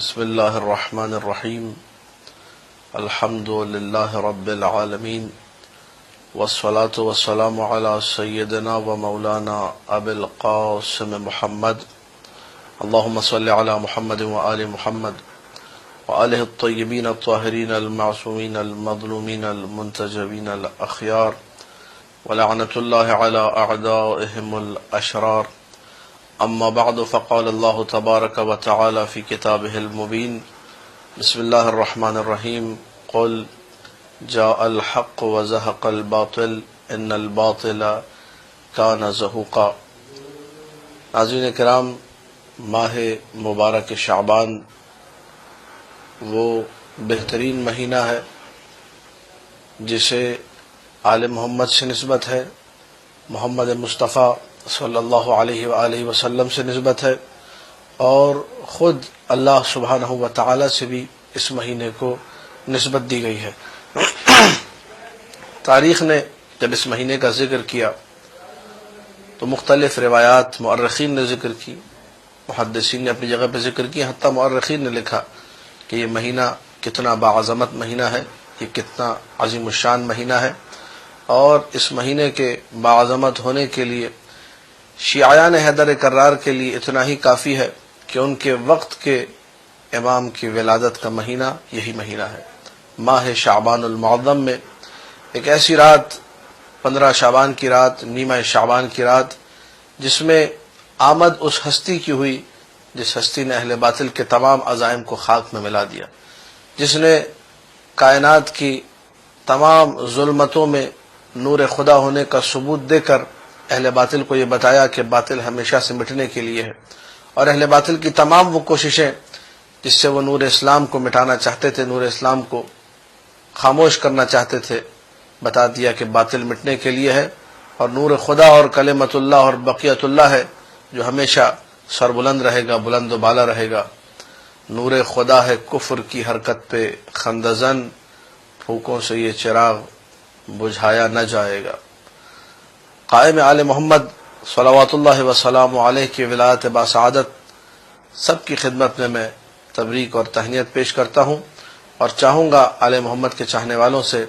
بسم الله الرحمن الرحيم. الحمد لله رب العالمين، والصلاة والسلام على سيدنا ومولانا أبي القاسم محمد. اللهم صل على محمد وآل محمد وآله الطيبين الطاهرين المعصومين المظلومين المنتجبين الأخيار، ولعنة الله على أعدائهم الأشرار. أما بعد، فقال الله تبارك وتعالى في كتابه المبين: بسم الله الرحمن الرحيم. قل جاء الحق وزهق الباطل إن الباطل كان زهوقا. ناظرین کرام، ماہ مبارک شعبان وہ بہترین مہینہ ہے جسے آل محمد سے نسبت ہے، محمد مصطفیٰ صلی اللہ علیہ وآلہ وسلم سے نسبت ہے، اور خود اللہ سبحانہ و تعالی سے بھی اس مہینے کو نسبت دی گئی ہے۔ تاریخ نے جب اس مہینے کا ذکر کیا تو مختلف روایات مؤرخین نے ذکر کی، محدثین نے اپنی جگہ پہ ذکر کی، حتیٰ مؤرخین نے لکھا کہ یہ مہینہ کتنا باعظمت مہینہ ہے، یہ کتنا عظیم الشان مہینہ ہے، اور اس مہینے کے باعظمت ہونے کے لیے شیعیان حیدر کرار کے لیے اتنا ہی کافی ہے کہ ان کے وقت کے امام کی ولادت کا مہینہ یہی مہینہ ہے۔ ماہ شعبان المعظم میں ایک ایسی رات، 15 شعبان کی رات، نیمہ شعبان کی رات، جس میں آمد اس ہستی کی ہوئی جس ہستی نے اہل باطل کے تمام عزائم کو خاک میں ملا دیا، جس نے کائنات کی تمام ظلمتوں میں نور خدا ہونے کا ثبوت دے کر اہل باطل کو یہ بتایا کہ باطل ہمیشہ سے مٹنے کے لیے ہے، اور اہل باطل کی تمام وہ کوششیں جس سے وہ نور اسلام کو مٹانا چاہتے تھے، نور اسلام کو خاموش کرنا چاہتے تھے، بتا دیا کہ باطل مٹنے کے لیے ہے، اور نور خدا اور کلمت اللہ اور بقیت اللہ ہے جو ہمیشہ سربلند رہے گا، بلند و بالا رہے گا۔ نور خدا ہے کفر کی حرکت پہ خندزن، پھوکوں سے یہ چراغ بجھایا نہ جائے گا۔ قائم آل محمد صلوات اللہ وسلام علیہ کی ولایت باسعادت سب کی خدمت میں تبریک اور تہنیت پیش کرتا ہوں، اور چاہوں گا آل محمد کے چاہنے والوں سے،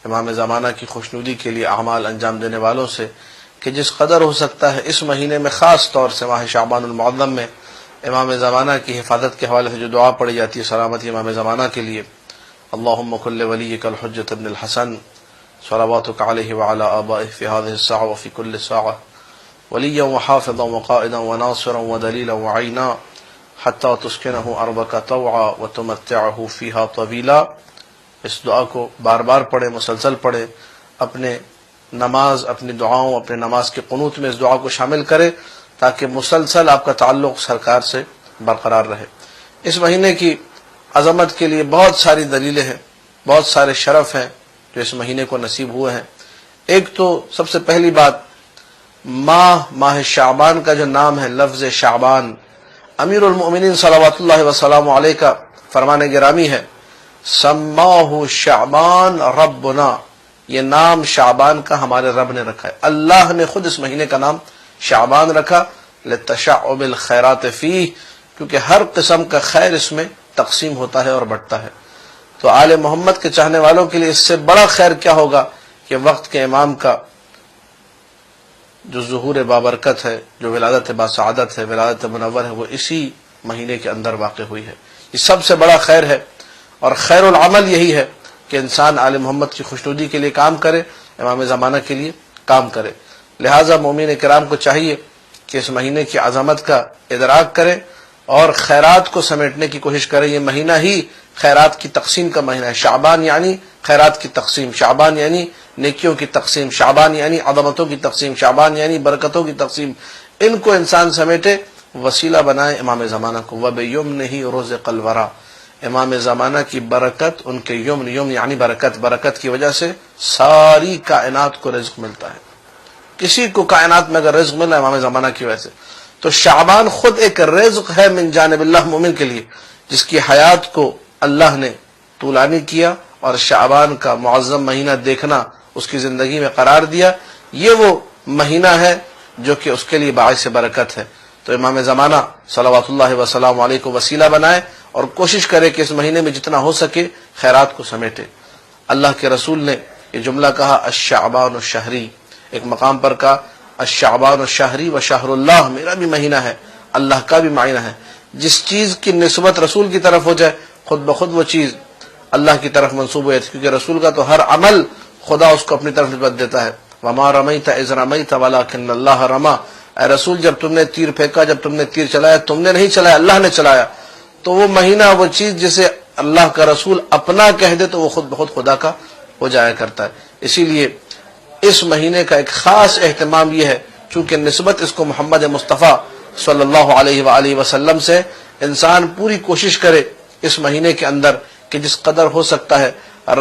امام زمانہ کی خوشنودی کے لیے اعمال انجام دینے والوں سے، کہ جس قدر ہو سکتا ہے اس مہینے میں، خاص طور سے ماہ شعبان المعظم میں، امام زمانہ کی حفاظت کے حوالے سے جو دعا پڑھی جاتی ہے سلامتی امام زمانہ کے لیے: اللہم کل ولیک الحجۃ ابن الحسن صلواتک علیہ وعلی آبائہ فی هذه الساعة وفی کل ساعة ولیا وحافظا وقائدا وناصرا ودلیلا وعینا حتی تسکنہ ارضک طوعا وتمتعہ فیہا طویلا۔ اس دعا کو بار بار پڑھیں، مسلسل پڑھیں، اپنے نماز، اپنی دعاؤں، اپنے نماز کے قنوت میں اس دعا کو شامل کرے تاکہ مسلسل آپ کا تعلق سرکار سے برقرار رہے۔ اس مہینے کی عظمت کے لیے بہت ساری دلیلیں ہیں، بہت سارے شرف ہیں جو اس مہینے کو نصیب ہوئے ہیں۔ ایک تو سب سے پہلی بات، ماہ شعبان کا جو نام ہے، لفظ شعبان، امیر المؤمنین صلوات اللہ وسلام علیہ کا فرمان گرامی ہے: سماہ شعبان ربنا، یہ نام شعبان کا ہمارے رب نے رکھا ہے، اللہ نے خود اس مہینے کا نام شعبان رکھا، لتشعب الخیرات فیہ، کیونکہ ہر قسم کا خیر اس میں تقسیم ہوتا ہے اور بڑھتا ہے۔ تو آل محمد کے چاہنے والوں کے لیے اس سے بڑا خیر کیا ہوگا کہ وقت کے امام کا جو ظہور بابرکت ہے، جو ولادت باسعادت ہے، ولادت منور ہے، وہ اسی مہینے کے اندر واقع ہوئی ہے۔ یہ سب سے بڑا خیر ہے، اور خیر العمل یہی ہے کہ انسان آل محمد کی خوشنودی کے لیے کام کرے، امام زمانہ کے لیے کام کرے۔ لہٰذا مومن کرام کو چاہیے کہ اس مہینے کی عظمت کا ادراک کرے اور خیرات کو سمیٹنے کی کوشش کرے۔ یہ مہینہ ہی خیرات کی تقسیم کا مہینہ ہے۔ شعبان یعنی خیرات کی تقسیم، شعبان یعنی نیکیوں کی تقسیم، شعبان یعنی عظمتوں کی تقسیم، شعبان یعنی برکتوں کی تقسیم۔ ان کو انسان سمیٹے، وسیلہ بنائے امام زمانہ کو۔ وَبِيُمْنِهِ رُزِقَ الْوَرَى، امام زمانہ کی برکت، ان کے یمن یعنی برکت، برکت کی وجہ سے ساری کائنات کو رزق ملتا ہے۔ کسی کو کائنات میں اگر رزق مل رہا ہے امام زمانہ کی وجہ سے، تو شعبان خود ایک رزق ہے من جانب اللہ مومن کے لیے، جس کی حیات کو اللہ نے طولانی کیا اور شعبان کا معظم مہینہ دیکھنا اس کی زندگی میں قرار دیا۔ یہ وہ مہینہ ہے جو کہ اس کے لیے باعث برکت ہے۔ تو امام زمانہ صلوات اللہ وسلام علیہ کو وسیلہ بنائے اور کوشش کرے کہ اس مہینے میں جتنا ہو سکے خیرات کو سمیٹے۔ اللہ کے رسول نے یہ جملہ کہا الشعبان الشہری، ایک مقام پر کہا الشعبان الشہری و شہر اللہ، میرا بھی مہینہ ہے، اللہ کا بھی مہینہ ہے۔ جس چیز کی نسبت رسول کی طرف ہو جائے خود بخود وہ چیز اللہ کی طرف منسوب ہو جاتی، کیونکہ رسول کا تو ہر عمل خدا اس کو اپنی طرف نسبت دیتا ہے۔ وما رمیت اذ رمیت ولکن اللہ رما، اے رسول جب تم نے تیر پھینکا، جب تم نے تیر چلایا، تم نے نہیں چلایا، اللہ نے چلایا۔ تو وہ مہینہ، وہ چیز جسے اللہ کا رسول اپنا کہہ دے تو وہ خود بخود خدا کا ہو جایا کرتا ہے۔ اسی لیے اس مہینے کا ایک خاص اہتمام یہ ہے، چونکہ نسبت اس کو محمد مصطفیٰ صلی اللہ علیہ وآلہ وسلم سے، انسان پوری کوشش کرے اس مہینے کے اندر کہ جس قدر ہو سکتا ہے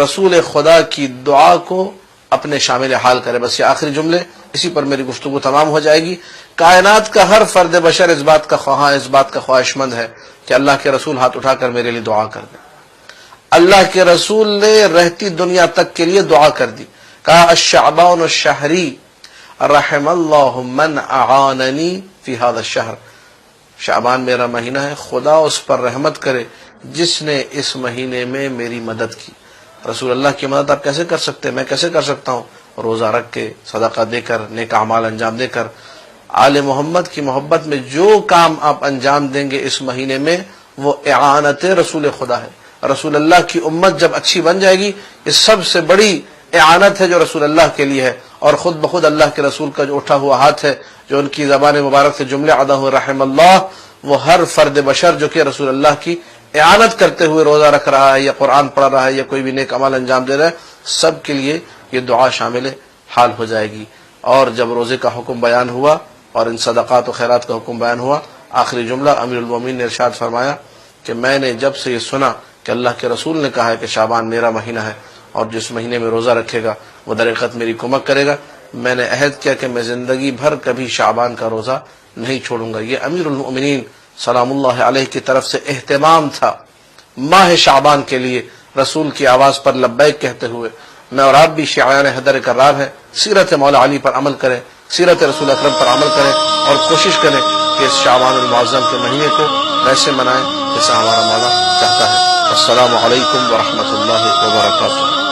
رسول خدا کی دعا کو اپنے شامل حال کرے۔ بس یہ آخری جملے، اسی پر میری گفتگو تمام ہو جائے گی۔ کائنات کا ہر فرد بشر اس بات کا خواہاں، اس بات کا خواہش مند ہے کہ اللہ کے رسول ہاتھ اٹھا کر میرے لیے دعا کر دیں۔ اللہ کے رسول نے رہتی دنیا تک کے لیے دعا کر دی، کہا الشعبان الشہری رحم اللہ من اعاننی فی هذا الشہر، شعبان میرا مہینہ ہے، خدا اس پر رحمت کرے جس نے اس مہینے میں میری مدد کی۔ رسول اللہ کی مدد آپ کیسے کر سکتے ہیں؟ میں کیسے کر سکتا ہوں؟ روزہ رکھ کے، صدقہ دے کر، نیک اعمال انجام دے کر۔ آل محمد کی محبت میں جو کام آپ انجام دیں گے اس مہینے میں وہ اعانت رسول خدا ہے۔ رسول اللہ کی امت جب اچھی بن جائے گی، یہ سب سے بڑی اعانت ہے جو رسول اللہ کے لیے ہے، اور خود بخود اللہ کے رسول کا جو اٹھا ہوا ہاتھ ہے، جو ان کی زبان مبارک سے جملے ادا ہوئے رحم اللہ، وہ ہر فرد بشر جو کہ رسول اللہ کی اعانت کرتے ہوئے روزہ رکھ رہا ہے یا قرآن پڑھ رہا ہے یا کوئی بھی نیک عمل انجام دے رہا ہے، سب کے لیے یہ دعا شامل حال ہو جائے گی۔ اور جب روزے کا حکم بیان ہوا اور ان صدقات و خیرات کا حکم بیان ہوا، آخری جملہ امیر المومنین نے ارشاد فرمایا کہ میں نے جب سے یہ سنا کہ اللہ کے رسول نے کہا ہے کہ شعبان میرا مہینہ ہے اور جس مہینے میں روزہ رکھے گا وہ در حقیقت میری کمک کرے گا، میں نے عہد کیا کہ میں زندگی بھر کبھی شعبان کا روزہ نہیں چھوڑوں گا۔ یہ امیر المؤمنین سلام اللہ علیہ کی طرف سے اہتمام تھا ماہ شعبان کے لیے، رسول کی آواز پر لبیک کہتے ہوئے میں اور آپ بھی شیعان حیدر کرار ہے، سیرت مولا علی پر عمل کریں، سیرت رسول اکرم پر عمل کریں، اور کوشش کریں کہ اس شعبان المعظم کے مہینے کو ویسے منائیں جیسا ہمارا مولا چاہتا ہے۔ السلام علیکم ورحمۃ اللہ وبرکاتہ۔